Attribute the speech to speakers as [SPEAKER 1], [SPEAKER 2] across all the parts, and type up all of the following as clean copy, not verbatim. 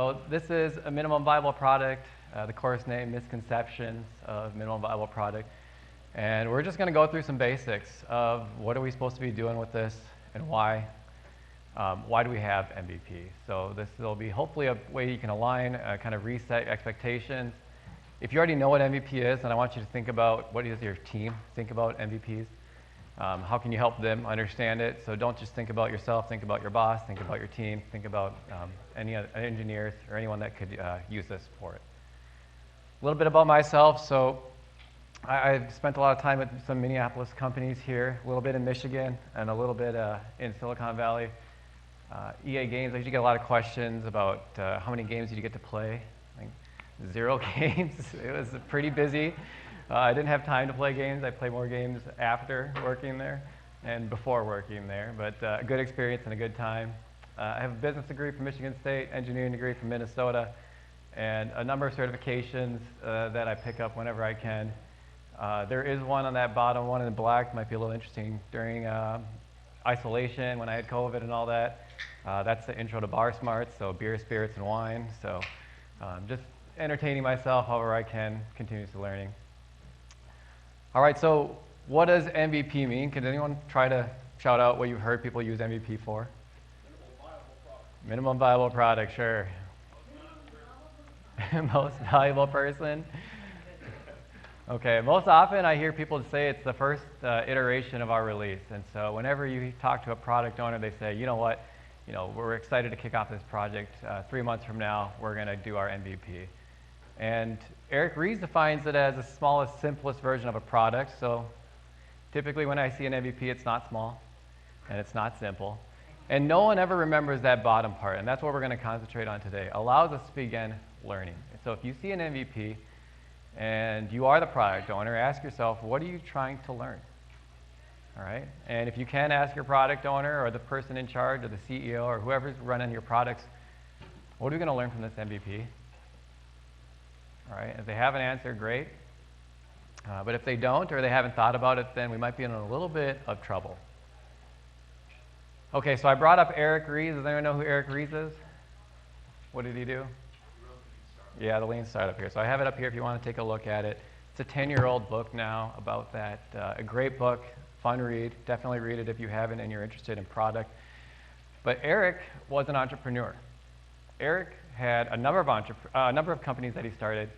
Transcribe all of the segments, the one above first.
[SPEAKER 1] So this is a minimum viable product, the course name, Misconceptions of Minimum Viable Product. And we're just going to go through some basics of what are we supposed to be doing with this and why. Why do we have MVP? So this will be hopefully a way you can align, kind of reset expectations. If you already know what MVP is, then I want you to think about what does your team think about MVPs. How can you help them understand it? So don't just think about yourself, think about your boss, think about your team, think about any engineers or anyone that could use this for it. A little bit about myself. So I've spent a lot of time at some Minneapolis companies here, a little bit in Michigan, and a little bit in Silicon Valley. EA Games, I usually get a lot of questions about how many games did you get to play? I think 0 games. It was pretty busy. I didn't have time to play games. I played more games after working there and before working there, but a good experience and a good time. I have a business degree from Michigan State, engineering degree from Minnesota, and a number of certifications that I pick up whenever I can. There is one on that bottom one in black, might be a little interesting during isolation when I had COVID and all that. That's the intro to Bar Smarts, so beer, spirits, and wine. So just entertaining myself however I can, continuously learning. All right, so what does MVP mean? Can anyone try to shout out what you've heard people use MVP for? Minimum viable product, sure. Most valuable person. Okay, most often I hear people say it's the first iteration of our release. And so whenever you talk to a product owner, they say, you know what, we're excited to kick off this project. 3 months from now, we're going to do our MVP. And Eric Ries defines it as the smallest, simplest version of a product. So typically when I see an MVP, it's not small and it's not simple. And no one ever remembers that bottom part. And that's what we're going to concentrate on today. Allows us to begin learning. So if you see an MVP and you are the product owner, ask yourself, what are you trying to learn? All right? And if you can, ask your product owner or the person in charge or the CEO or whoever's running your products, what are we going to learn from this MVP? All right, if they have an answer, great. But if they don't or they haven't thought about it, then we might be in a little bit of trouble. Okay, so I brought up Eric Ries. Does anyone know who Eric Ries is? What did he do? Yeah, the Lean Startup here. So I have it up here if you want to take a look at it. It's a 10-year-old book now about that. A great book, fun read. Definitely read it if you haven't and you're interested in product. But Eric was an entrepreneur. Eric had a number of companies that he started.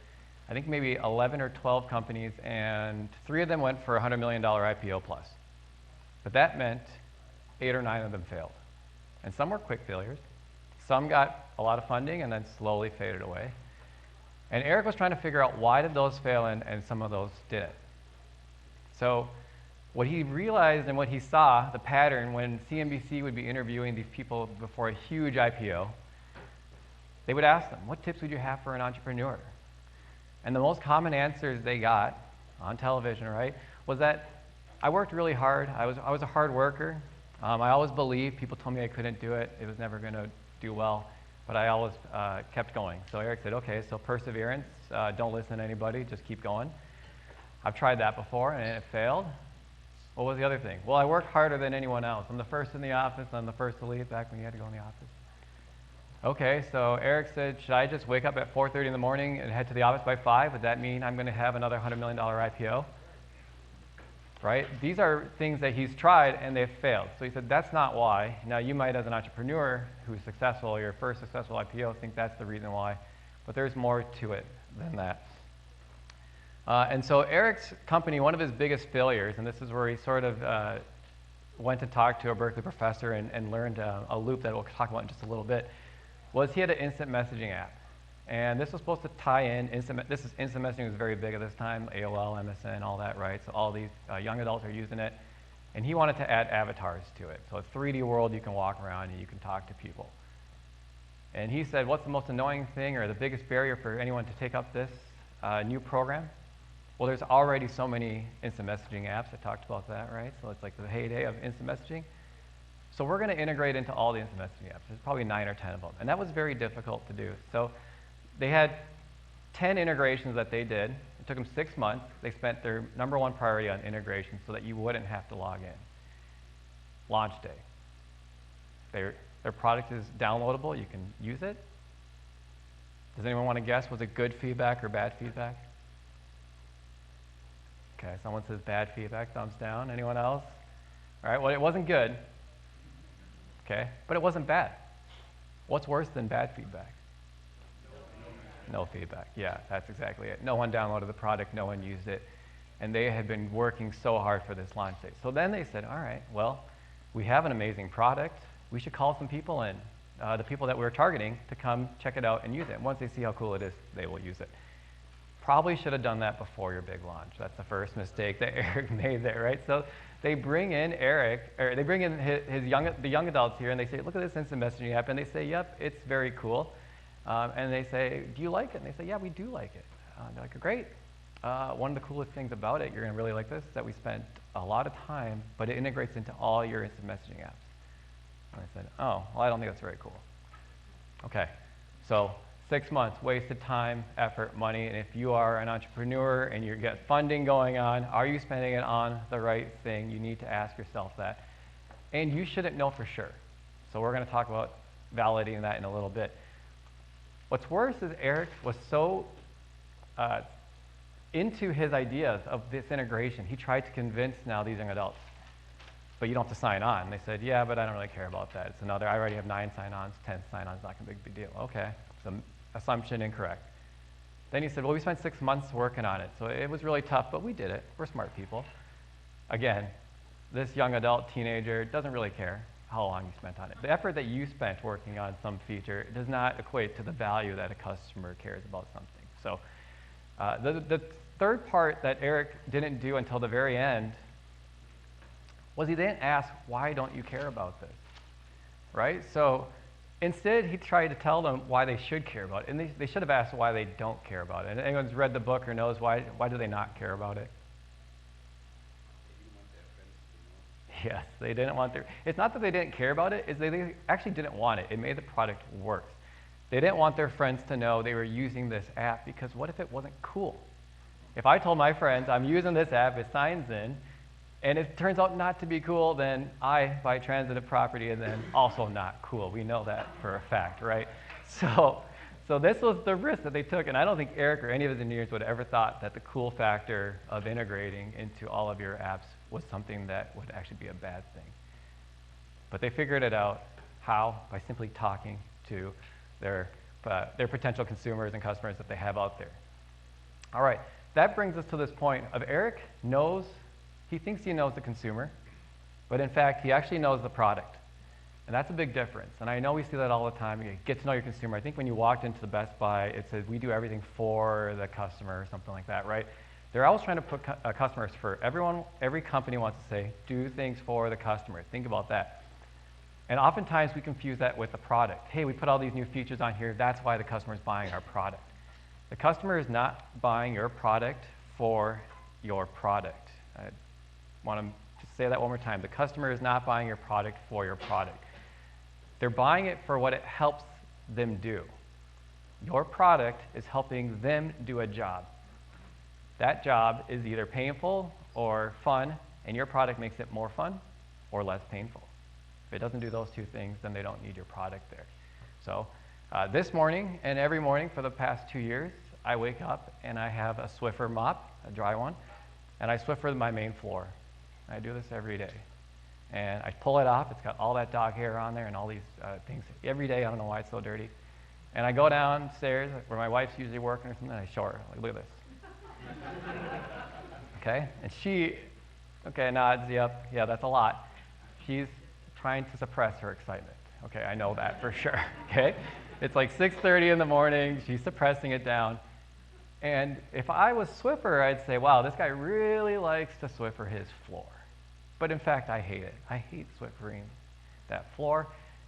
[SPEAKER 1] I think maybe 11 or 12 companies, and 3 of them went for $100 million IPO plus. But that meant 8 or 9 of them failed. And some were quick failures. Some got a lot of funding and then slowly faded away. And Eric was trying to figure out why did those fail and some of those didn't. So what he realized and what he saw, the pattern, when CNBC would be interviewing these people before a huge IPO, they would ask them, what tips would you have for an entrepreneur? And the most common answers they got on television, right, was that I worked really hard. I was a hard worker. I always believed. People told me I couldn't do it. It was never going to do well. But I always kept going. So Eric said, okay, so perseverance. Don't listen to anybody. Just keep going. I've tried that before, and it failed. What was the other thing? Well, I work harder than anyone else. I'm the first in the office. I'm the first to leave back when you had to go in the office. Okay, so Eric said, should I just wake up at 4:30 in the morning and head to the office by 5? Would that mean I'm going to have another $100 million IPO? Right? These are things that he's tried and they've failed. So he said, that's not why. Now, you might, as an entrepreneur who's successful, your first successful IPO, think that's the reason why. But there's more to it than that. And so Eric's company, one of his biggest failures, and this is where he sort of went to talk to a Berkeley professor and learned a loop that we'll talk about in just a little bit, was he had an instant messaging app. And this was supposed to tie in, instant messaging was very big at this time, AOL, MSN, all that, right? So all these young adults are using it. And he wanted to add avatars to it. So a 3D world you can walk around and you can talk to people. And he said, what's the most annoying thing or the biggest barrier for anyone to take up this new program? Well, there's already so many instant messaging apps. I talked about that, right? So it's like the heyday of instant messaging. So we're going to integrate into all the instant messaging apps. There's probably 9 or 10 of them. And that was very difficult to do. So they had 10 integrations that they did. It took them 6 months. They spent their #1 priority on integration so that you wouldn't have to log in. Launch day. Their product is downloadable. You can use it. Does anyone want to guess? Was it good feedback or bad feedback? Okay, someone says bad feedback, thumbs down. Anyone else? All right, well, it wasn't good, okay, but it wasn't bad. What's worse than bad feedback? No feedback. Yeah, that's exactly it. No one downloaded the product, no one used it, and they had been working so hard for this launch date. So then they said, all right, well, we have an amazing product. We should call some people in, the people that we were targeting, to come check it out and use it. And once they see how cool it is, they will use it. Probably should have done that before your big launch. That's the first mistake that Eric made there, right? So they bring in they bring in the young adults here, and they say, look at this instant messaging app, and they say, yep, it's very cool. And they say, do you like it? And they say, yeah, we do like it. They're like, great. One of the coolest things about it, you're going to really like this, is that we spent a lot of time, but it integrates into all your instant messaging apps. And I said, oh, well, I don't think that's very cool. Okay, so 6 months, wasted time, effort, money, and if you are an entrepreneur and you get funding going on, are you spending it on the right thing? You need to ask yourself that. And you shouldn't know for sure. So we're going to talk about validating that in a little bit. What's worse is Eric was so into his ideas of this integration, he tried to convince now these young adults, but you don't have to sign on. And they said, yeah, but I don't really care about that. It's another, I already have 9 sign-ons, 10 sign-ons, not a big deal. Okay, so assumption incorrect. Then he said, well, we spent 6 months working on it, so it was really tough, but we did it. We're smart people. Again, this young adult teenager doesn't really care how long you spent on it. The effort that you spent working on some feature does not equate to the value that a customer cares about something. So the third part that Eric didn't do until the very end was he didn't ask, why don't you care about this, right? So instead, he tried to tell them why they should care about it, and they should have asked why they don't care about it. And anyone's read the book or knows why do they not care about it? Yes, they didn't want their, it's not that they didn't care about it, it's they actually didn't want it. It made the product worse. They didn't want their friends to know they were using this app, because what if it wasn't cool? If I told my friends, I'm using this app, it signs in, and it turns out not to be cool, then I buy transitive property and then also not cool. We know that for a fact, right? So this was the risk that they took, and I don't think Eric or any of his engineers would have ever thought that the cool factor of integrating into all of your apps was something that would actually be a bad thing. But they figured it out. How? By simply talking to their potential consumers and customers that they have out there. All right, that brings us to this point of Eric he thinks he knows the consumer, but in fact, he actually knows the product. And that's a big difference. And I know we see that all the time. You get to know your consumer. I think when you walked into the Best Buy, it says, we do everything for the customer or something like that, right? They're always trying to put customers first. Every company wants to say, do things for the customer. Think about that. And oftentimes we confuse that with the product. Hey, we put all these new features on here. That's why the customer is buying our product. The customer is not buying your product for your product. I want to just say that one more time. The customer is not buying your product for your product. They're buying it for what it helps them do. Your product is helping them do a job. That job is either painful or fun, and your product makes it more fun or less painful. If it doesn't do those two things, then they don't need your product there. So this morning and every morning for the past 2 years, I wake up and I have a Swiffer mop, a dry one, and I Swiffer my main floor. I do this every day. And I pull it off. It's got all that dog hair on there and all these things. Every day, I don't know why it's so dirty. And I go downstairs where my wife's usually working or something, and I show her, like, look at this. Okay? And she, nods, yep, yeah, that's a lot. She's trying to suppress her excitement. Okay, I know that for sure, okay? It's like 6:30 in the morning, she's suppressing it down. And if I was Swiffer, I'd say, wow, this guy really likes to Swiffer his floor. But in fact, I hate it. I hate Swiffering that floor.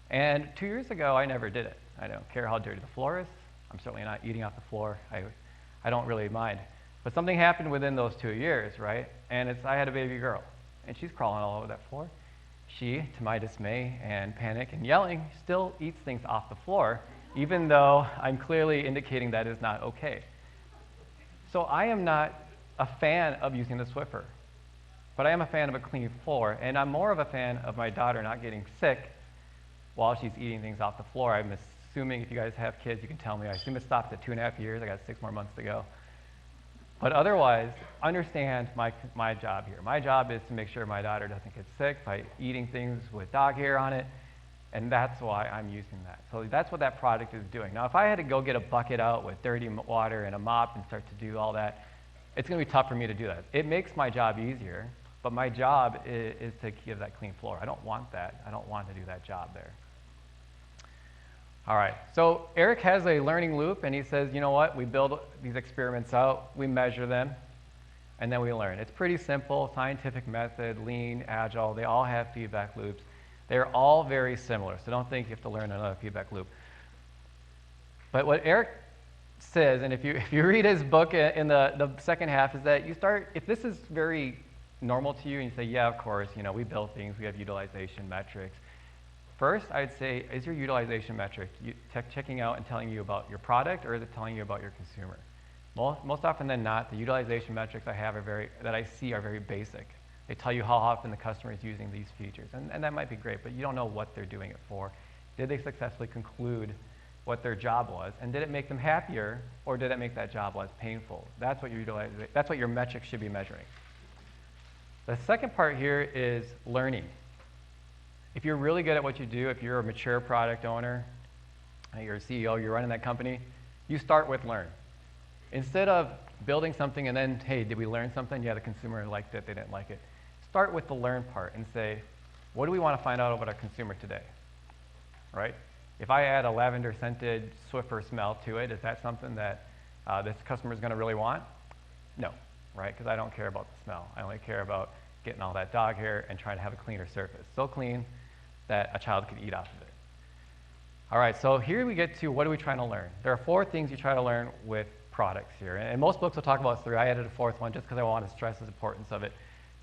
[SPEAKER 1] And 2 years ago, I never did it. I don't care how dirty the floor is. I'm certainly not eating off the floor. I don't really mind. But something happened within those 2 years, right? And I had a baby girl, and she's crawling all over that floor. She, to my dismay and panic and yelling, still eats things off the floor, even though I'm clearly indicating that is not okay. So I am not a fan of using the Swiffer, but I am a fan of a clean floor, and I'm more of a fan of my daughter not getting sick while she's eating things off the floor. I'm assuming if you guys have kids, you can tell me. I assume it stops at 2.5 years. I got 6 more months to go. But otherwise, understand my job here. My job is to make sure my daughter doesn't get sick by eating things with dog hair on it, and that's why I'm using that. So that's what that product is doing. Now, if I had to go get a bucket out with dirty water and a mop and start to do all that, it's going to be tough for me to do that. It makes my job easier, but my job is to give that clean floor. I don't want that. I don't want to do that job there. All right, so Eric has a learning loop, and he says, you know what, we build these experiments out, we measure them, and then we learn. It's pretty simple, scientific method, lean, agile, they all have feedback loops. They're all very similar, so don't think you have to learn another feedback loop. But what Eric says, and if you read his book in the second half, is that you start, if this is very normal to you, and you say, yeah, of course, you know, we build things, we have utilization metrics. First, I'd say, is your utilization metric checking out and telling you about your product, or is it telling you about your consumer? Most often than not, the utilization metrics that I see are very basic. They tell you how often the customer is using these features, and that might be great, but you don't know what they're doing it for. Did they successfully conclude what their job was, and did it make them happier, or did it make that job less painful? That's what your metrics should be measuring. The second part here is learning. If you're really good at what you do, if you're a mature product owner, you're a CEO, you're running that company, you start with learn. Instead of building something and then, hey, did we learn something? Yeah, the consumer liked it, they didn't like it. Start with the learn part and say, what do we want to find out about our consumer today, right? If I add a lavender scented Swiffer smell to it, is that something that this customer is going to really want? No, right? Because I don't care about the smell. I only care about getting all that dog hair and trying to have a cleaner surface. So clean that a child could eat off of it. All right, so here we get to what are we trying to learn? There are 4 things you try to learn with products here. And most books will talk about 3. I added a 4th one just because I want to stress the importance of it.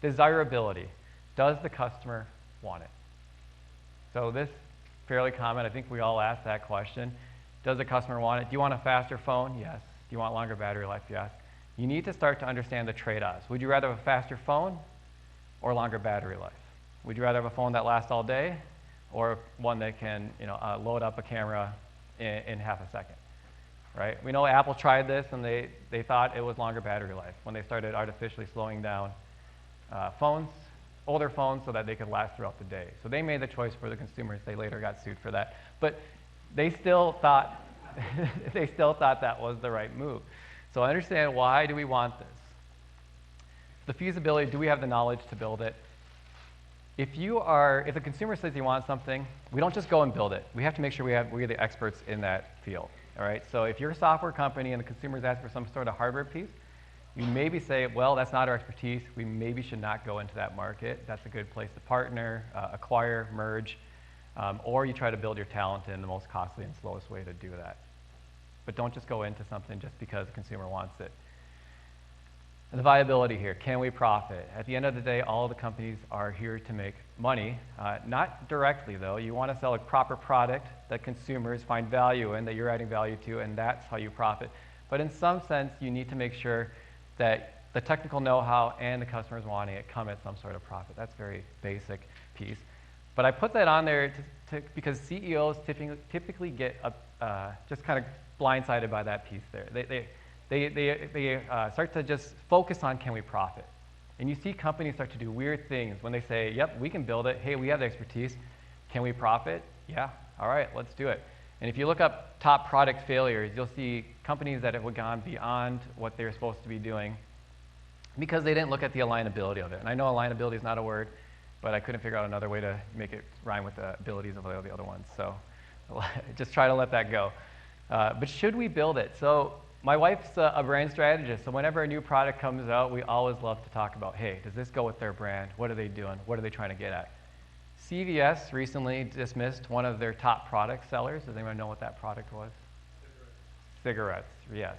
[SPEAKER 1] Desirability. Does the customer want it? So this fairly common. I think we all ask that question. Does the customer want it? Do you want a faster phone? Yes. Do you want longer battery life? Yes. You need to start to understand the trade-offs. Would you rather have a faster phone or longer battery life? Would you rather have a phone that lasts all day, or one that can, load up a camera in half a second, right? We know Apple tried this, and they thought it was longer battery life when they started artificially slowing down older phones, so that they could last throughout the day. So they made the choice for the consumers. They later got sued for that, but they still thought that was the right move. So understand, why do we want this? The feasibility, do we have the knowledge to build it? If the consumer says he wants something, we don't just go and build it. We have to make sure we're the experts in that field, all right? So if you're a software company and the consumer's asking for some sort of hardware piece, you maybe say, well, that's not our expertise. We maybe should not go into that market. That's a good place to partner, acquire, merge, or you try to build your talent in the most costly and slowest way to do that. But don't just go into something just because the consumer wants it. And the viability here, can we profit? At the end of the day, all the companies are here to make money. Not directly, though. You want to sell a proper product that consumers find value in, that you're adding value to, and that's how you profit. But in some sense, you need to make sure that the technical know-how and the customers wanting it come at some sort of profit. That's a very basic piece. But I put that on there because CEOs typically get just kind of blindsided by that piece there. They start to just focus on, can we profit? And you see companies start to do weird things when they say, yep, we can build it. Hey, we have the expertise. Can we profit? Yeah, all right, let's do it. And if you look up top product failures, you'll see companies that have gone beyond what they're supposed to be doing because they didn't look at the alignability of it. And I know alignability is not a word, but I couldn't figure out another way to make it rhyme with the abilities of the other ones. So just try to let that go. But should we build it? So my wife's a brand strategist, so whenever a new product comes out, we always love to talk about, hey, does this go with their brand? What are they doing? What are they trying to get at? CVS recently dismissed one of their top product sellers. Does anyone know what that product was? Cigarettes, yes.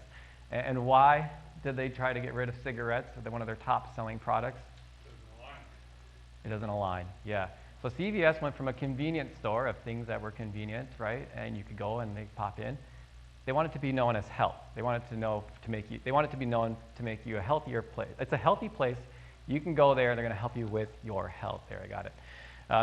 [SPEAKER 1] And why did they try to get rid of cigarettes? They're one of their top selling products. It doesn't align, yeah. So CVS went from a convenience store of things that were convenient, right? And you could go and they pop in. They wanted to be known as health. They wanted to be known to make you a healthier place. It's a healthy place. You can go there, they're going to help you with your health. There, I got it.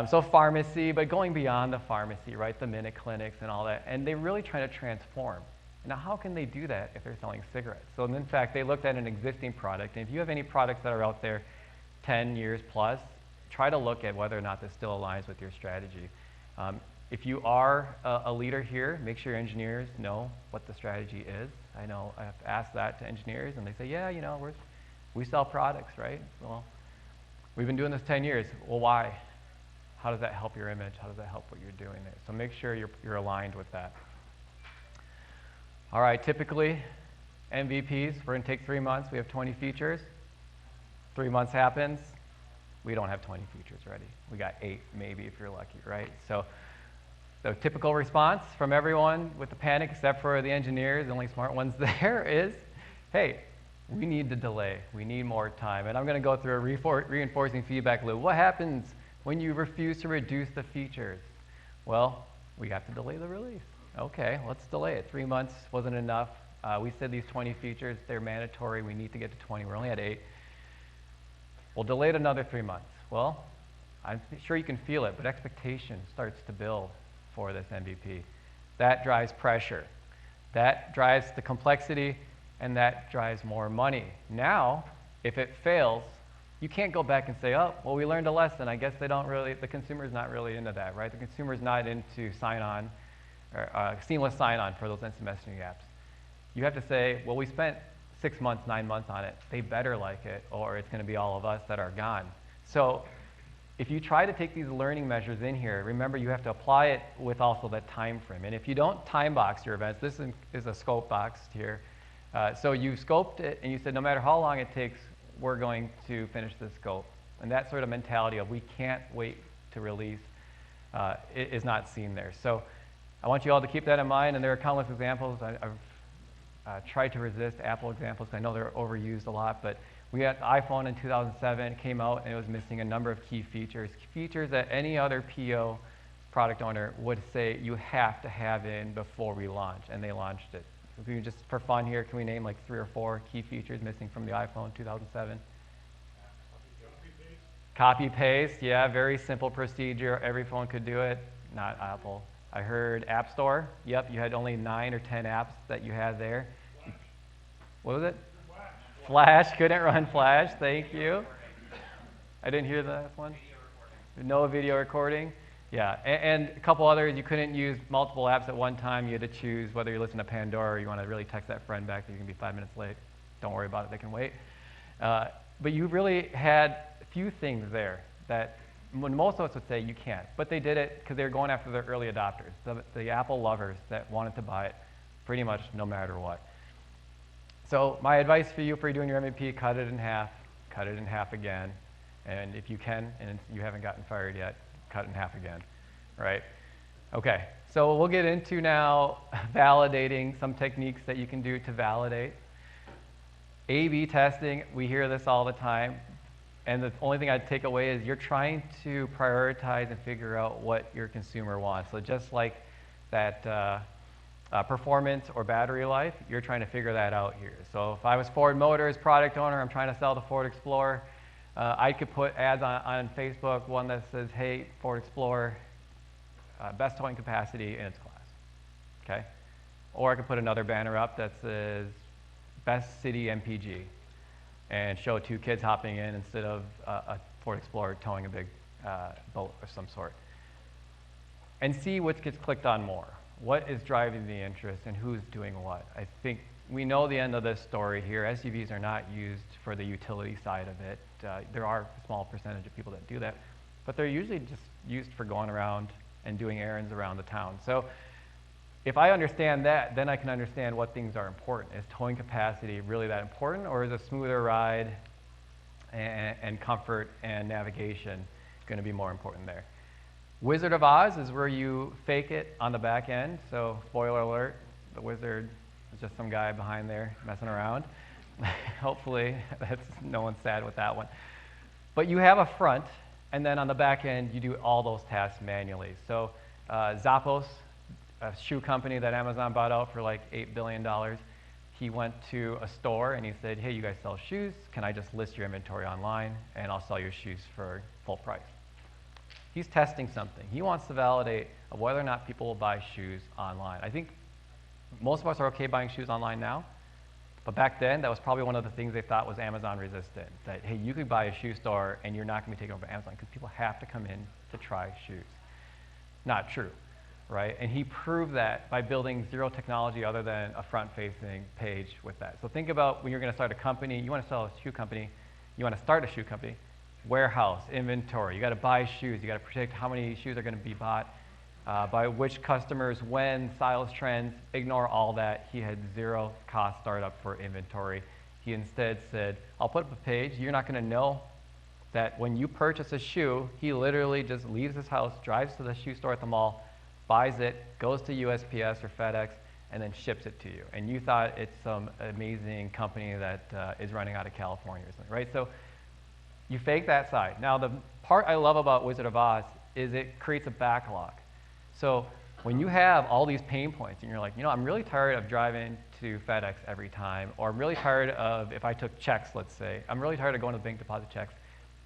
[SPEAKER 1] So pharmacy, but going beyond the pharmacy, right? The minute clinics and all that. And they're really trying to transform. Now, how can they do that if they're selling cigarettes? So in fact, they looked at an existing product. And if you have any products that are out there 10 years plus, try to look at whether or not this still aligns with your strategy. If you are a leader here, make sure your engineers know what the strategy is. I know I have to ask that to engineers, and they say, yeah, you know, we sell products, right? Well, we've been doing this 10 years. Well, why? How does that help your image? How does that help what you're doing there? So make sure you're aligned with that. All right, typically, MVPs, we're gonna take 3 months. We have 20 features. 3 months happens. We don't have 20 features ready. We got 8, maybe, if you're lucky, right? So the typical response from everyone with the panic, except for the engineers, the only smart ones there, is, hey, we need to delay. We need more time. And I'm going to go through a reinforcing feedback loop. What happens when you refuse to reduce the features? Well, we have to delay the release. Okay, let's delay it. 3 months wasn't enough. We said these 20 features, they're mandatory. We need to get to 20. We're only at 8. We'll delay it another 3 months. Well, I'm sure you can feel it, but expectation starts to build for this MVP. That drives pressure. That drives the complexity, and that drives more money. Now, if it fails, you can't go back and say, oh, well, we learned a lesson. I guess the consumer's not really into that, right? The consumer's not into sign-on, or seamless sign-on for those instant messaging apps. You have to say, well, we spent 6 months, 9 months on it. They better like it, or it's going to be all of us that are gone. So if you try to take these learning measures in here, remember you have to apply it with also that time frame. And if you don't time box your events, this is a scope box here. So you scoped it, and you said no matter how long it takes, we're going to finish this scope. And that sort of mentality of we can't wait to release is not seen there. So I want you all to keep that in mind, and there are countless examples. I've tried to resist Apple examples. I know they're overused a lot, but we had iPhone in 2007, it came out, and it was missing a number of key features that any other PO product owner would say you have to have in before we launch, and they launched it. If we just, for fun here, can we name like 3 or 4 key features missing from the iPhone 2007? Copy paste, yeah, very simple procedure. Every phone could do it, not Apple. I heard App Store. Yep, you had only 9 or 10 apps that you had there. What was it? Flash, couldn't run Flash, thank you. I didn't hear that one. No video recording. Yeah, and a couple others, you couldn't use multiple apps at one time. You had to choose whether you listen to Pandora or you want to really text that friend back that you can be 5 minutes late. Don't worry about it, they can wait. But you really had a few things there that when most of us would say you can't, but they did it because they were going after the early adopters, the Apple lovers that wanted to buy it pretty much no matter what. So my advice for you for doing your MVP, cut it in half again, and if you can, and you haven't gotten fired yet, cut it in half again, right? Okay, so we'll get into now validating some techniques that you can do to validate. A/B testing, we hear this all the time. And the only thing I'd take away is you're trying to prioritize and figure out what your consumer wants. So just like that performance or battery life, you're trying to figure that out here. So if I was Ford Motors product owner, I'm trying to sell the Ford Explorer, I could put ads on Facebook, one that says, hey, Ford Explorer, best towing capacity in its class, okay? Or I could put another banner up that says, best city MPG, and show 2 kids hopping in instead of a Ford Explorer towing a big boat of some sort. And see what gets clicked on more. What is driving the interest and who's doing what? I think we know the end of this story here. SUVs are not used for the utility side of it. There are a small percentage of people that do that, but they're usually just used for going around and doing errands around the town. So if I understand that, then I can understand what things are important. Is towing capacity really that important, or is a smoother ride and comfort and navigation going to be more important there? Wizard of Oz is where you fake it on the back end. So spoiler alert, the wizard is just some guy behind there messing around. Hopefully no one's sad with that one. But you have a front, and then on the back end you do all those tasks manually. So Zappos, a shoe company that Amazon bought out for like $8 billion, he went to a store and he said, hey, you guys sell shoes, can I just list your inventory online and I'll sell your shoes for full price? He's testing something. He wants to validate whether or not people will buy shoes online. I think most of us are okay buying shoes online now, but back then, that was probably one of the things they thought was Amazon resistant. That, hey, you could buy a shoe store and you're not going to be taken over by Amazon because people have to come in to try shoes. Not true, right? And he proved that by building zero technology other than a front-facing page with that. So think about when you're going to start a company, you want to sell a shoe company, you want to start a shoe company, warehouse, inventory, you got to buy shoes, you got to predict how many shoes are going to be bought, by which customers, when, styles, trends, ignore all that. He had zero cost startup for inventory. He instead said, I'll put up a page, you're not going to know that when you purchase a shoe, he literally just leaves his house, drives to the shoe store at the mall, buys it, goes to USPS or FedEx, and then ships it to you. And you thought it's some amazing company that is running out of California or something, right? So you fake that side. Now, the part I love about Wizard of Oz is it creates a backlog. So when you have all these pain points and you're like, I'm really tired of driving to FedEx every time, or I'm really tired of, if I took checks, let's say, I'm really tired of going to the bank deposit checks.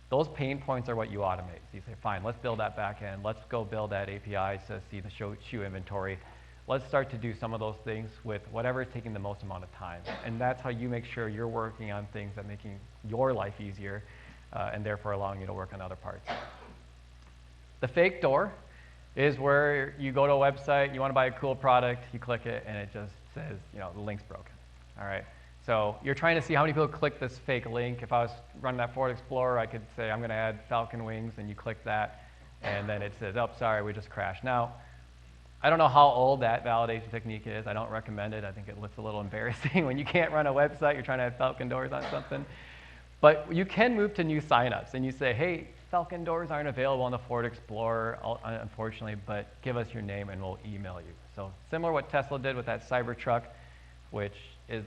[SPEAKER 1] Those pain points are what you automate. So you say, fine, let's build that back end. Let's go build that API to see the shoe inventory. Let's start to do some of those things with whatever is taking the most amount of time. And that's how you make sure you're working on things that are making your life easier and therefore allowing you to work on other parts. The fake door is where you go to a website, you want to buy a cool product, you click it, and it just says, the link's broken. All right. So you're trying to see how many people click this fake link. If I was running that Ford Explorer, I could say, I'm going to add Falcon wings, and you click that, and then it says, oh, sorry, we just crashed. Now, I don't know how old that validation technique is. I don't recommend it. I think it looks a little embarrassing when you can't run a website, you're trying to have Falcon doors on something. But you can move to new signups, and you say, hey, Falcon doors aren't available on the Ford Explorer, unfortunately, but give us your name and we'll email you. So similar to what Tesla did with that Cybertruck, which is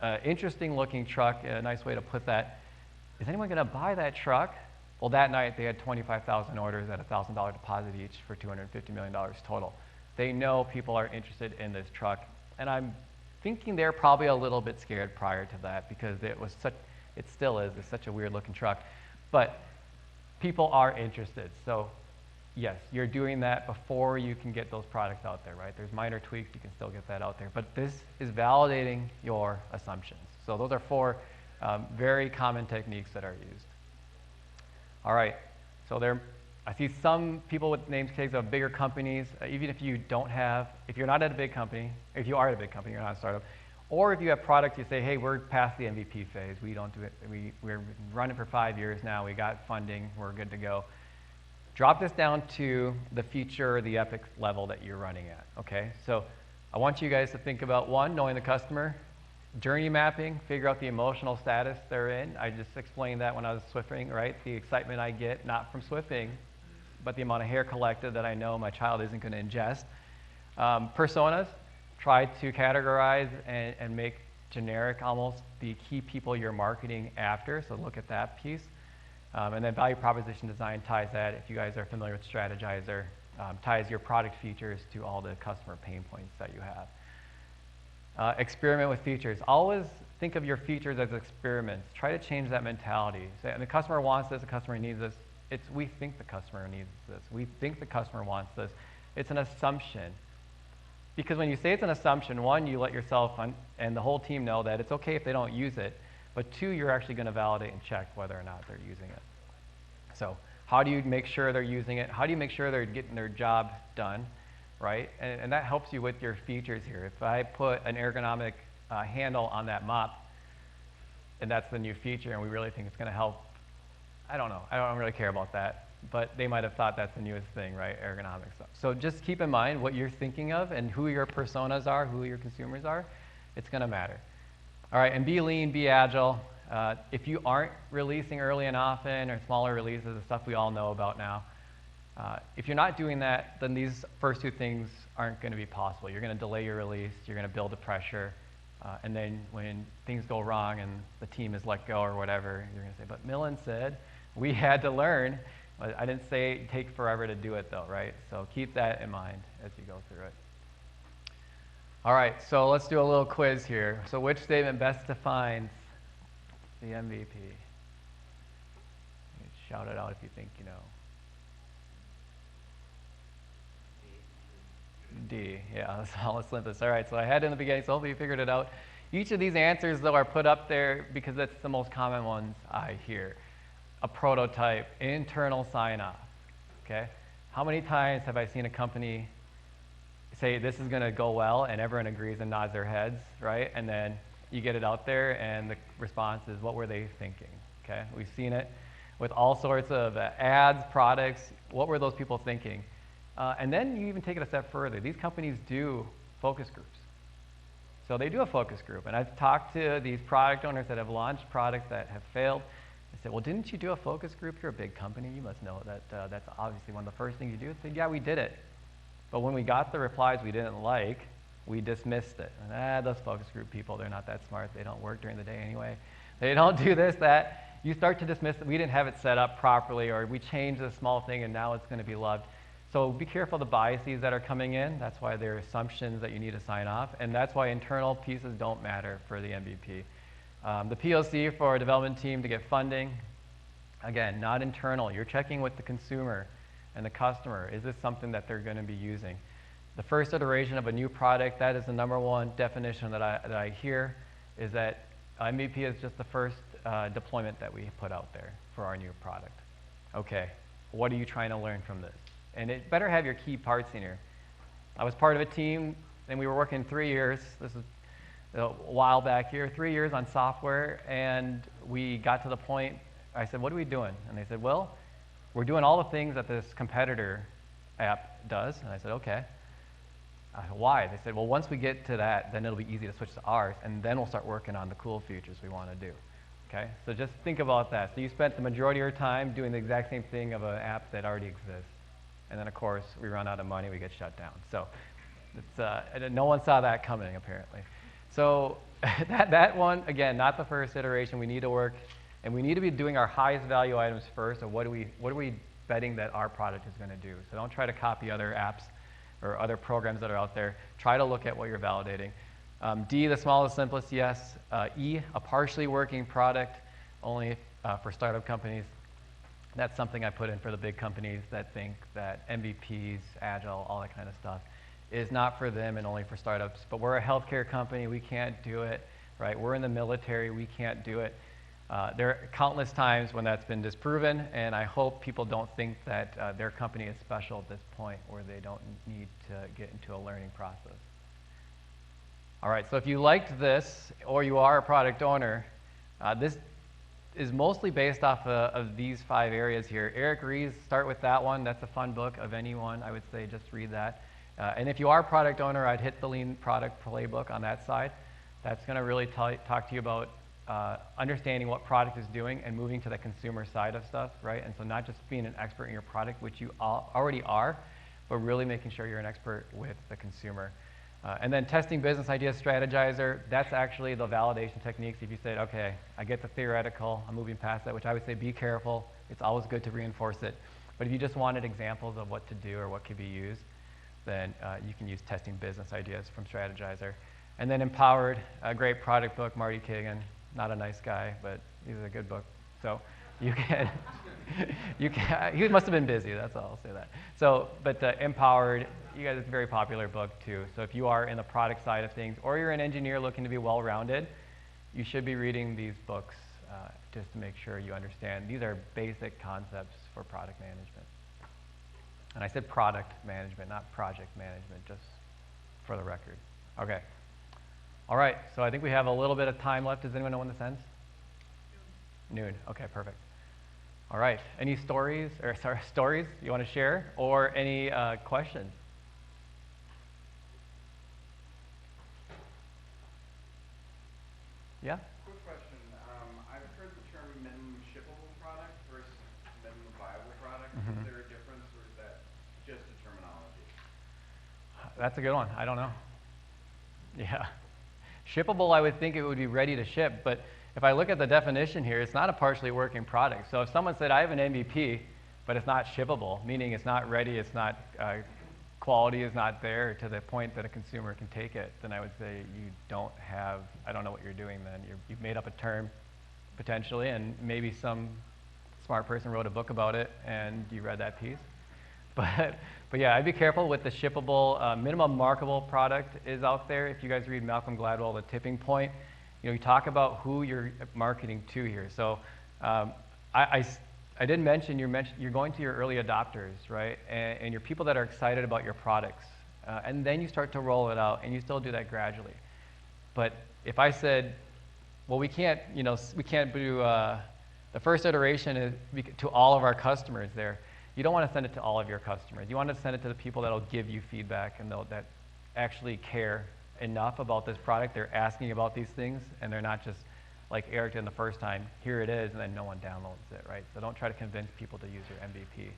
[SPEAKER 1] an interesting looking truck, a nice way to put that. Is anyone going to buy that truck? Well, that night they had 25,000 orders at a $1,000 deposit each for $250 million total. They know people are interested in this truck, and I'm thinking they're probably a little bit scared prior to that because it still is, it's such a weird looking truck. But people are interested. So yes, you're doing that before you can get those products out there, right? There's minor tweaks, you can still get that out there. But this is validating your assumptions. So those are 4 very common techniques that are used. All right, so I see some people with namespaces of bigger companies, even if you don't have, if you're not at a big company, if you are at a big company, you're not a startup, or if you have products, you say, hey, we're past the MVP phase. We don't do it. We're running for 5 years now. We got funding. We're good to go. Drop this down to the feature or the epic level that you're running at, okay? So I want you guys to think about, 1, knowing the customer, journey mapping, figure out the emotional status they're in. I just explained that when I was Swifting, right? The excitement I get, not from Swifting, but the amount of hair collected that I know my child isn't going to ingest. Personas. Try to categorize and make generic almost the key people you're marketing after, so look at that piece. And then value proposition design ties that, if you guys are familiar with Strategizer, ties your product features to all the customer pain points that you have. Experiment with features. Always think of your features as experiments. Try to change that mentality. Say, the customer wants this, the customer needs this. We think the customer needs this. We think the customer wants this. It's an assumption. Because when you say it's an assumption, 1, you let yourself and the whole team know that it's okay if they don't use it, but 2, you're actually going to validate and check whether or not they're using it. So how do you make sure they're using it? How do you make sure they're getting their job done, right? And that helps you with your features here. If I put an ergonomic handle on that mop, and that's the new feature, and we really think it's going to help, I don't know. I don't really care about that. But they might have thought that's the newest thing, right? Ergonomics. So just keep in mind what you're thinking of and who your personas are, who your consumers are. It's going to matter. All right, and be lean, be agile. If you aren't releasing early and often or smaller releases, the stuff we all know about now, if you're not doing that, then these first 2 things aren't going to be possible. You're going to delay your release. You're going to build the pressure. And then when things go wrong and the team is let go or whatever, you're going to say, but Milan said we had to learn. I didn't say it take forever to do it though, right? So keep that in mind as you go through it. All right, so let's do a little quiz here. So which statement best defines the MVP? You can shout it out if you think you know. D. Yeah, the smallest, simplest. All right, so I had it in the beginning, so hopefully you figured it out. Each of these answers, though, are put up there because that's the most common ones I hear. A prototype, internal sign-off, okay? How many times have I seen a company say this is going to go well and everyone agrees and nods their heads, right? And then you get it out there and the response is, what were they thinking, okay? We've seen it with all sorts of ads, products. What were those people thinking? And then you even take it a step further. These companies do focus groups. So they do a focus group. And I've talked to these product owners that have launched products that have failed. I said, well, didn't you do a focus group? You're a big company. You must know that that's obviously one of the first things you do. I said, yeah, we did it. But when we got the replies we didn't like, we dismissed it. And those focus group people, they're not that smart. They don't work during the day anyway. They don't do this, that. You start to dismiss it. We didn't have it set up properly, or we changed a small thing and now it's going to be loved. So be careful of the biases that are coming in. That's why there are assumptions that you need to sign off. And that's why internal pieces don't matter for the MVP. The POC for a development team to get funding, again, not internal. You're checking with the consumer and the customer. Is this something that they're going to be using? The first iteration of a new product, that is the number one definition that I hear, is that MVP is just the first deployment that we put out there for our new product. Okay, what are you trying to learn from this? And it better have your key parts in here. I was part of a team, and we were working 3 years. This is a while back here, 3 years on software, and we got to the point, I said, what are we doing? And they said, well, we're doing all the things that this competitor app does. And I said, okay. I said, why? They said, well, once we get to that, then it'll be easy to switch to ours, and then we'll start working on the cool features we want to do. Okay? So just think about that. So you spent the majority of your time doing the exact same thing of an app that already exists. And then, of course, we run out of money, we get shut down. So it's, no one saw that coming, apparently. So that one, again, not the first iteration. We need to work, and we need to be doing our highest value items first, of what are we betting that our product is going to do. So don't try to copy other apps or other programs that are out there. Try to look at what you're validating. D, the smallest, simplest, yes. E, a partially working product, only for startup companies. That's something I put in for the big companies that think that MVPs, Agile, all that kind of stuff is not for them and only for startups. But we're a healthcare company, we can't do it, right? We're in the military, we can't do it. There are countless times when that's been disproven, and I hope people don't think that their company is special at this point where they don't need to get into a learning process. All right, so if you liked this, or you are a product owner, this is mostly based off of these 5 areas here. Eric Ries's, start with that one. That's a fun book of anyone. I would say just read that. And if you are a product owner, I'd hit the Lean Product Playbook on that side. That's going to really talk to you about understanding what product is doing and moving to the consumer side of stuff, right? And so not just being an expert in your product, which you already are, but really making sure you're an expert with the consumer. And then testing business ideas strategizer, that's actually the validation techniques. If you said, okay, I get the theoretical, I'm moving past that, which I would say be careful. It's always good to reinforce it. But if you just wanted examples of what to do or what could be used, then you can use testing business ideas from strategizer. And then empowered, a great product book, Marty Kagan, not a nice guy, but he's a good book. So you can, he must have been busy, that's all, I'll say that. So, but empowered, you guys, it's a very popular book too. So if you are in the product side of things, or you're an engineer looking to be well-rounded, you should be reading these books just to make sure you understand. These are basic concepts for product management. And I said product management, not project management, just for the record. Okay. All right, so I think we have a little bit of time left. Does anyone know when this ends? Noon. Okay, perfect. All right, any stories you want to share, or any questions? Yeah?
[SPEAKER 2] Quick question. I've heard the term minimum shippable product versus minimum viable product.
[SPEAKER 1] Mm-hmm.
[SPEAKER 2] Is there a difference, or is that just a terminology?
[SPEAKER 1] That's a good one. I don't know. Yeah. Shippable, I would think it would be ready to ship, but if I look at the definition here, it's not a partially working product. So if someone said, I have an MVP, but it's not shippable, meaning it's not ready, it's not, quality is not there to the point that a consumer can take it, then I would say you don't have, I don't know what you're doing then. You've made up a term, potentially, and maybe some smart person wrote a book about it, and you read that piece. But yeah, I'd be careful with the shippable. Minimum marketable product is out there. If you guys read Malcolm Gladwell, The Tipping Point, you talk about who you're marketing to here. So I didn't mention, you're going to your early adopters, right? And your people that are excited about your products. And then you start to roll it out, and you still do that gradually. But if I said, well, we can't do, the first iteration is to all of our customers there. You don't want to send it to all of your customers. You want to send it to the people that'll give you feedback and that actually care enough about this product. They're asking about these things, and they're not just like Eric did the first time, here it is, and then no one downloads it, right? So don't try to convince people to use your MVP.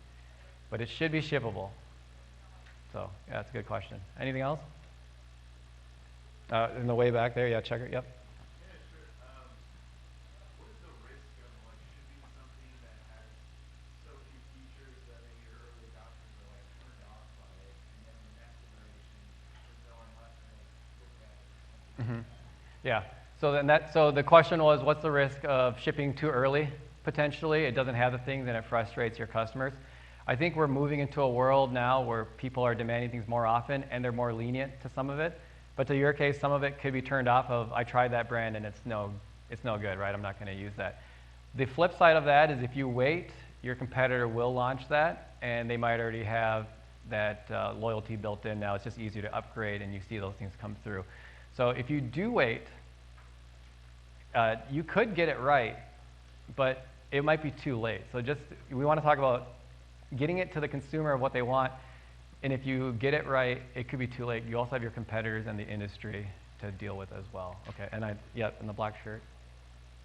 [SPEAKER 1] But it should be shippable. So yeah, that's a good question. Anything else? In the way back there, yeah, checker, yep. Yeah. So the question was, what's the risk of shipping too early? Potentially, it doesn't have the things and it frustrates your customers. I think we're moving into a world now where people are demanding things more often and they're more lenient to some of it. But to your case, some of it could be turned off of, I tried that brand and it's no good, right? I'm not going to use that. The flip side of that is if you wait, your competitor will launch that, and they might already have that loyalty built in now. It's just easier to upgrade, and you see those things come through. So if you do wait, you could get it right, but it might be too late. So we want to talk about getting it to the consumer of what they want, and if you get it right, it could be too late. You also have your competitors and the industry to deal with as well. Okay, and in the black shirt.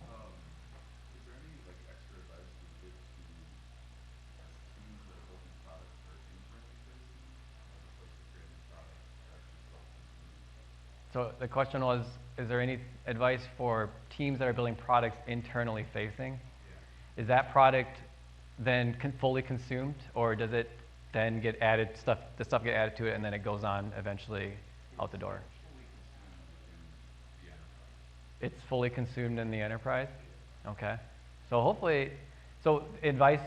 [SPEAKER 3] Is there any extra advice you would give to teams that are building products that are internally facing, as opposed to creating products that actually self-consume?
[SPEAKER 1] So the question was, is there any advice for teams that are building products internally facing? Yeah. Is that product then fully consumed, or does it then get added, the stuff get added to it, and then it goes on eventually out the door? It's fully consumed in the enterprise? Okay. So hopefully, advice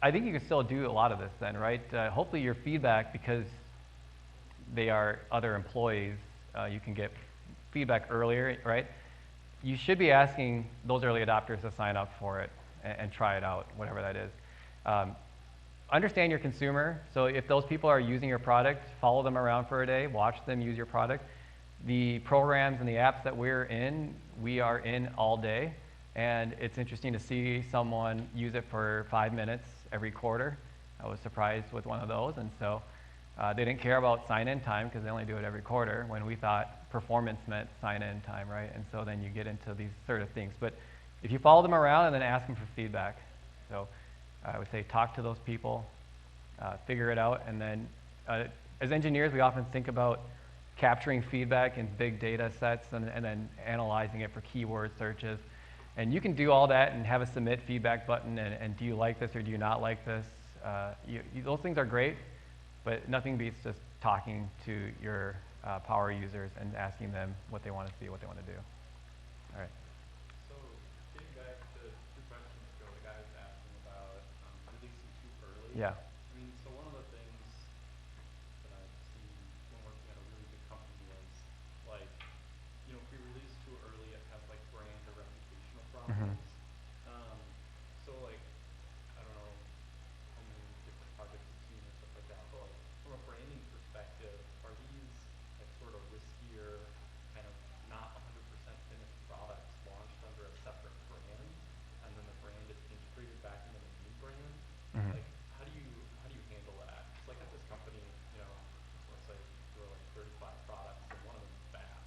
[SPEAKER 1] I think you can still do a lot of this then, right? Hopefully your feedback, because they are other employees, you can get feedback earlier, right? You should be asking those early adopters to sign up for it and try it out, whatever that is. Understand your consumer. So if those people are using your product, follow them around for a day, watch them use your product. The programs and the apps that we are in all day. And it's interesting to see someone use it for 5 minutes every quarter. I was surprised with one of those. And so they didn't care about sign-in time because they only do it every quarter, when we thought performance meant sign-in time, right? And so then you get into these sort of things. But if you follow them around and then ask them for feedback. So I would say talk to those people, figure it out, and then as engineers, we often think about capturing feedback in big data sets and then analyzing it for keyword searches. And you can do all that and have a submit feedback button and do you like this or do you not like this? Those things are great, but nothing beats just talking to your power users and asking them what they want to see, what they want to do. All right.
[SPEAKER 4] So getting back to 2 questions ago, the guy was asking about releasing too early.
[SPEAKER 1] Yeah.
[SPEAKER 4] I mean, so one of the things that I've seen when working at a really big company was, if we release too early, it has brand or reputational problems. I don't know how many different projects you've seen and stuff like that, but from a branding perspective, are these sort of riskier, kind of not 100% finished products launched under a separate brand, and then the brand is integrated back into the new brand?
[SPEAKER 1] Mm-hmm.
[SPEAKER 4] How do you handle that? It's at this company, let's say there were 35 products, and one of them was bad.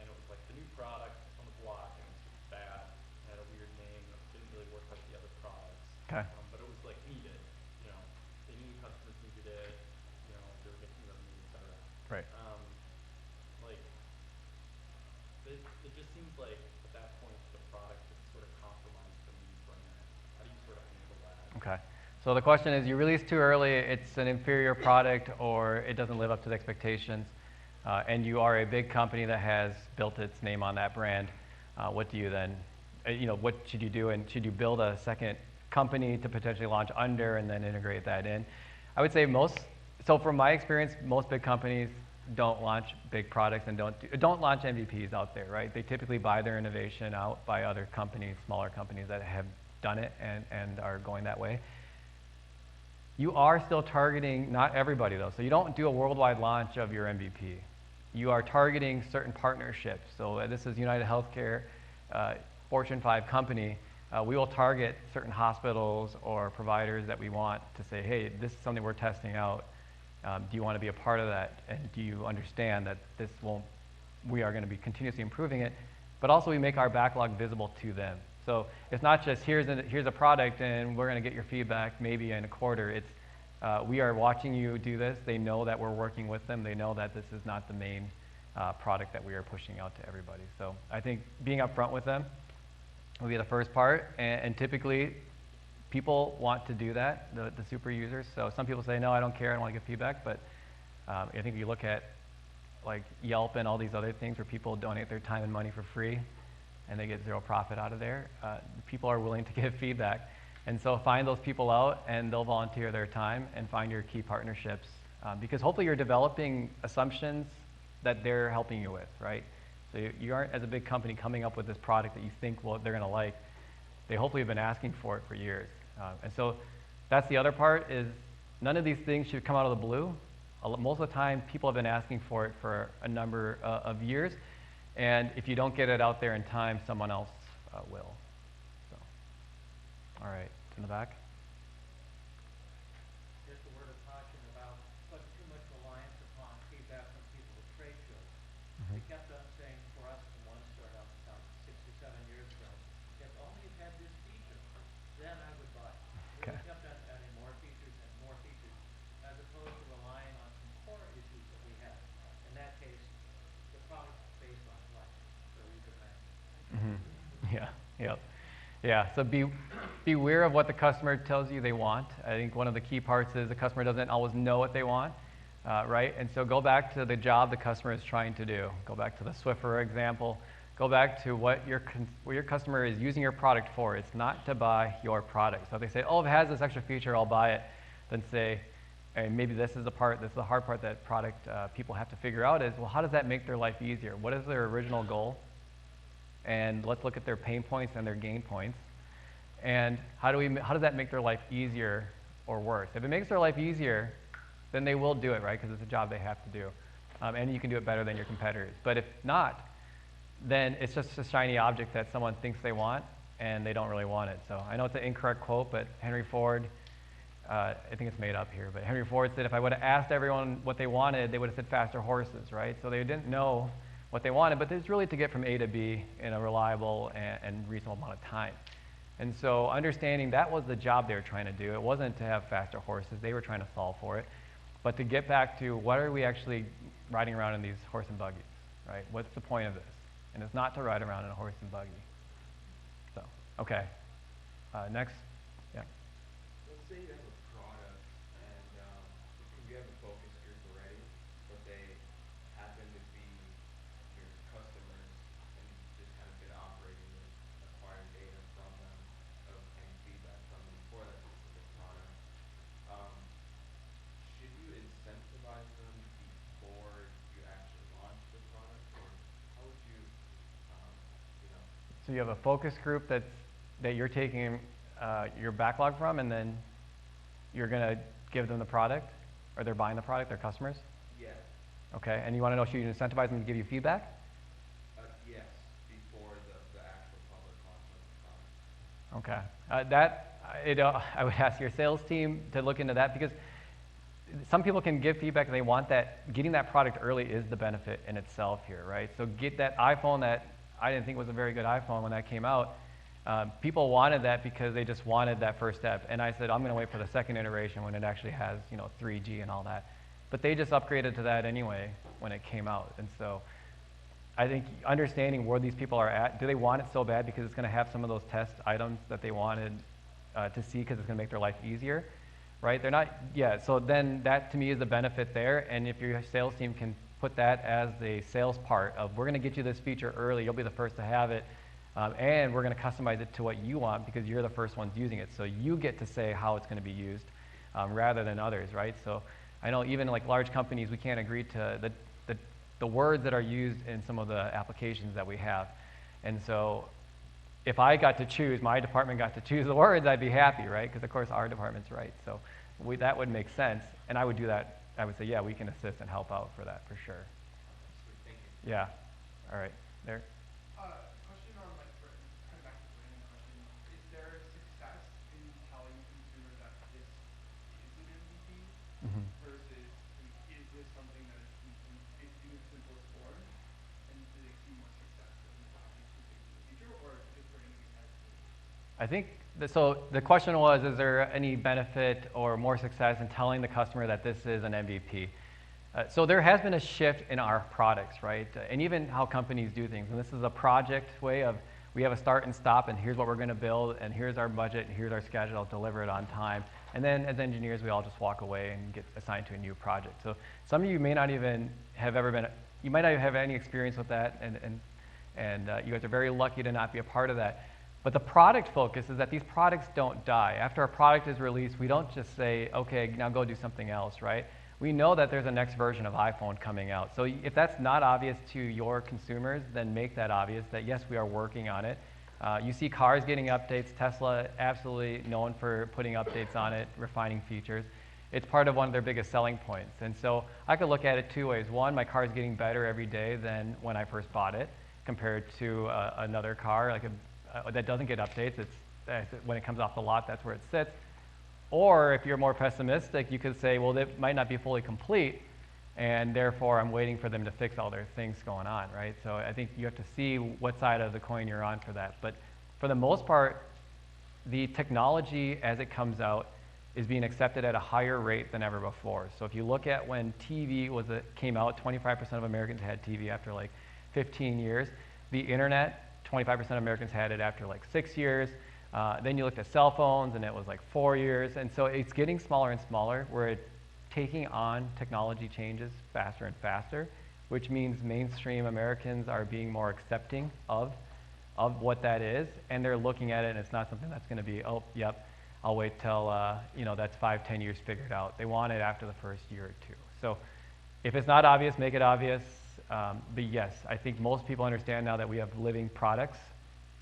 [SPEAKER 4] And it was the new product on the block, and it was just bad. It had a weird name, and it didn't really work like the other products.
[SPEAKER 1] Okay.
[SPEAKER 4] But it was needed. They knew customers needed it. They were making revenue, et cetera.
[SPEAKER 1] Right.
[SPEAKER 4] It just seems like at that point the product is sort of compromised the new brand. How do you sort of handle that?
[SPEAKER 1] Okay. So the question is, you release too early, it's an inferior product, or it doesn't live up to the expectations, and you are a big company that has built its name on that brand. What do you then, what should you do? And should you build a second company to potentially launch under and then integrate that in? I would say so from my experience, most big companies don't launch big products and don't launch MVPs out there, right? They typically buy their innovation out by other companies, smaller companies that have done it and are going that way. You are still targeting not everybody though, so you don't do a worldwide launch of your MVP. You are targeting certain partnerships. So this is United Healthcare, Fortune 5 company. We will target certain hospitals or providers that we want to say, hey, this is something we're testing out. Do you want to be a part of that? And do you understand that we are going to be continuously improving it, but also we make our backlog visible to them. So it's not just here's a product and we're going to get your feedback maybe in a quarter. It's we are watching you do this. They know that we're working with them. They know that this is not the main product that we are pushing out to everybody. So I think being upfront with them will be the first part, and typically people want to do that, the super users. So some people say, no, I don't care, I don't want to give feedback, but I think if you look at like Yelp and all these other things where people donate their time and money for free and they get zero profit out of there, people are willing to give feedback. And so find those people out and they'll volunteer their time and find your key partnerships, because hopefully you're developing assumptions that they're helping you with, right? So you aren't, as a big company, coming up with this product that you think they're going to like. They hopefully have been asking for it for years. And so that's the other part, is none of these things should come out of the blue. Most of the time, people have been asking for it for a number of years. And if you don't get it out there in time, someone else will. So, all right, in the back.
[SPEAKER 5] Just a word of caution about putting too much reliance upon feedback from people at trade shows. They kept on saying for us in one startup about 6 or 7 years ago, if only you had this feature, then I would buy it.
[SPEAKER 1] Okay.
[SPEAKER 5] We kept on adding more features and more features, as opposed to relying on some core issues that we had. In that case, the product is based on life, so you can imagine.
[SPEAKER 1] Yeah, yep. Yeah, so beware of what the customer tells you they want. I think one of the key parts is the customer doesn't always know what they want, right? And so go back to the job the customer is trying to do. Go back to the Swiffer example. Go back to what your customer is using your product for. It's not to buy your product. So if they say, oh, if it has this extra feature, I'll buy it, then say, hey, maybe this is the hard part that product people have to figure out is, well, how does that make their life easier? What is their original goal? And let's look at their pain points and their gain points. And how does that make their life easier or worse? If it makes their life easier, then they will do it, right? Because it's a job they have to do. And you can do it better than your competitors. But if not, then it's just a shiny object that someone thinks they want and they don't really want it. So I know it's an incorrect quote, but Henry Ford, I think it's made up here, but Henry Ford said if I would have asked everyone what they wanted, they would have said faster horses, right? So they didn't know what they wanted, but it's really to get from A to B in a reliable and reasonable amount of time. And so understanding that was the job they were trying to do. It wasn't to have faster horses. They were trying to solve for it. But to get back to what are we actually riding around in these horse and buggies, right? What's the point of this? And it's not to ride around in a horse and buggy. So, okay. Next. Yeah.
[SPEAKER 2] Let's say you have a product and you have a focus group already, but they happen to be your customers and you just kind of been operating with acquiring data from them, obtaining feedback from them for that specific product. Should you incentivize them before you actually launch the product, or how would you,
[SPEAKER 1] So you have a focus group that you're taking your backlog from, and then you're going to give them the product, or they're buying the product, they're customers?
[SPEAKER 2] Yes.
[SPEAKER 1] Okay, and you want to know, should you incentivize them to give you feedback?
[SPEAKER 2] Yes, before the actual public launch of the product.
[SPEAKER 1] Okay. I would ask your sales team to look into that, because some people can give feedback and they want that. Getting that product early is the benefit in itself here, right? So get that iPhone that I didn't think was a very good iPhone when that came out. People wanted that because they just wanted that first step. And I said, I'm going to wait for the second iteration when it actually has, 3G and all that. But they just upgraded to that anyway when it came out. And so I think understanding where these people are at, do they want it so bad because it's going to have some of those test items that they wanted to see because it's going to make their life easier, right? They're not, yeah, so then that to me is the benefit there. And if your sales team can put that as the sales part of, we're going to get you this feature early, you'll be the first to have it, and we're going to customize it to what you want because you're the first ones using it. So you get to say how it's going to be used. rather than others, right? So I know even like large companies, we can't agree to the words that are used in some of the applications that we have. And so if I got to choose, my department got to choose the words, I'd be happy, right? Because of course our department's right. So that would make sense. And I would do that. I would say, yeah, we can assist and help out for that for sure.
[SPEAKER 2] Thank you.
[SPEAKER 1] Yeah. All right. There.
[SPEAKER 6] Question on like kind of back to the branding question. Is there success in telling consumers that this is an MVP
[SPEAKER 1] Mhm.
[SPEAKER 6] versus like, is this something that is in its simplest form, and do they see more success in adopting something in the future, or is branding as
[SPEAKER 1] I think, so the question was, is there any benefit or more success in telling the customer that this is an MVP? So there has been a shift in our products, right? And even how companies do things. And this is a project way of, we have a start and stop, and here's what we're going to build, and here's our budget, and here's our schedule, deliver it on time. And then as engineers, we all just walk away and get assigned to a new project. So some of you may not even have ever been, you might not have any experience with that, and you guys are very lucky to not be a part of that. But the product focus is that these products don't die. After a product is released, we don't just say, okay, now go do something else, right? We know that there's a next version of iPhone coming out. So if that's not obvious to your consumers, then make that obvious that yes, we are working on it. You see cars getting updates. Tesla, absolutely known for putting updates on it, refining features. It's part of one of their biggest selling points. And so I could look at it two ways. One, my car is getting better every day than when I first bought it compared to another car like that doesn't get updates. When it comes off the lot, that's where it sits. Or if you're more pessimistic, you could say, well, it might not be fully complete, and therefore I'm waiting for them to fix all their things going on, right? So I think you have to see what side of the coin you're on for that. But for the most part, the technology as it comes out is being accepted at a higher rate than ever before. So if you look at when TV came out, 25% of Americans had TV after like 15 years. The internet, 25% of Americans had it after like 6 years. Then you looked at cell phones, and it was like 4 years. And so it's getting smaller and smaller. We're taking on technology changes faster and faster, which means mainstream Americans are being more accepting of what that is. And they're looking at it, and it's not something that's going to be, oh, yep, I'll wait till, that's 5-10 years figured out. They want it after the first year or two. So if it's not obvious, make it obvious. But yes, I think most people understand now that we have living products,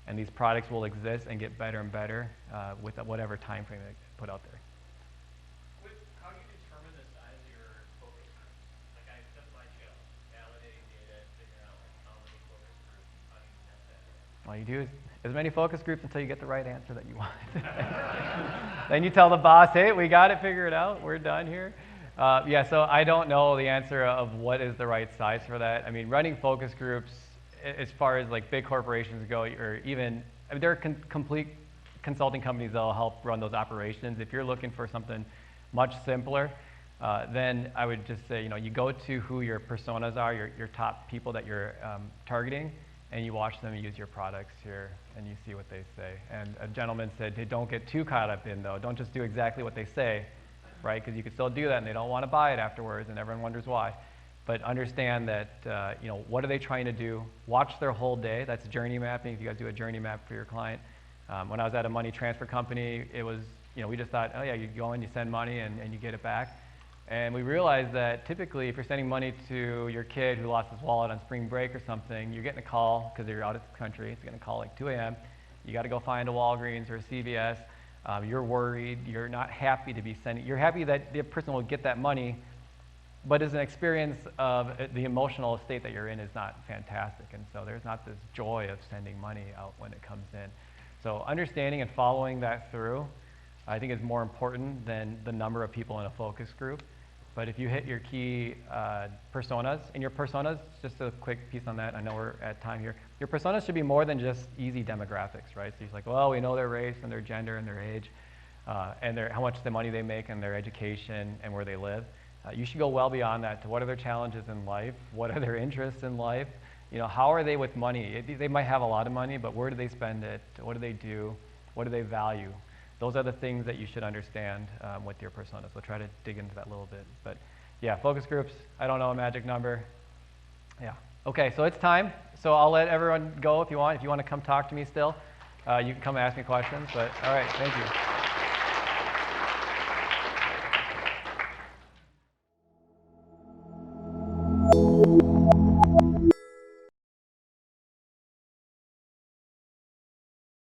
[SPEAKER 1] and these products will exist and get better and better with whatever time frame they put out there.
[SPEAKER 7] How do you determine the size of your focus group? Like that's my job, validating data, figuring out like how many focus groups, how do you net that?
[SPEAKER 1] All you do is as many focus groups until you get the right answer that you want. Then you tell the boss, hey, we got it figured out, we're done here. Yeah, so I don't know the answer of what is the right size for that. I mean, running focus groups, as far as like big corporations go, or even, there are complete consulting companies that will help run those operations. If you're looking for something much simpler, then I would just say, you go to who your personas are, your top people that you're targeting, and you watch them use your products here, and you see what they say. And a gentleman said, hey, don't get too caught up in, though. Don't just do exactly what they say, right? Because you can still do that, and they don't want to buy it afterwards, and everyone wonders why. But understand that, what are they trying to do? Watch their whole day. That's journey mapping. If you guys do a journey map for your client. When I was at a money transfer company, it was, we just thought, oh yeah, you go in, you send money, and you get it back. And we realized that typically if you're sending money to your kid who lost his wallet on spring break or something, you're getting a call because you're out of the country. It's getting a call like 2 a.m. You got to go find a Walgreens or a CVS. You're worried. You're not happy to be sending. You're happy that the person will get that money, but as an experience of the emotional state that you're in is not fantastic. And so there's not this joy of sending money out when it comes in. So understanding and following that through, I think is more important than the number of people in a focus group. But if you hit your key personas, and your personas, just a quick piece on that, I know we're at time here. Your personas should be more than just easy demographics, right? So you're like, well, we know their race and their gender and their age, and how much the money they make and their education and where they live. You should go well beyond that to what are their challenges in life, what are their interests in life, how are they with money? They might have a lot of money, but where do they spend it? What do they do? What do they value? Those are the things that you should understand with your persona. So try to dig into that a little bit. But yeah, focus groups, I don't know a magic number. Yeah. Okay, so it's time. So I'll let everyone go if you want. If you want to come talk to me still, you can come ask me questions. But all right, thank you.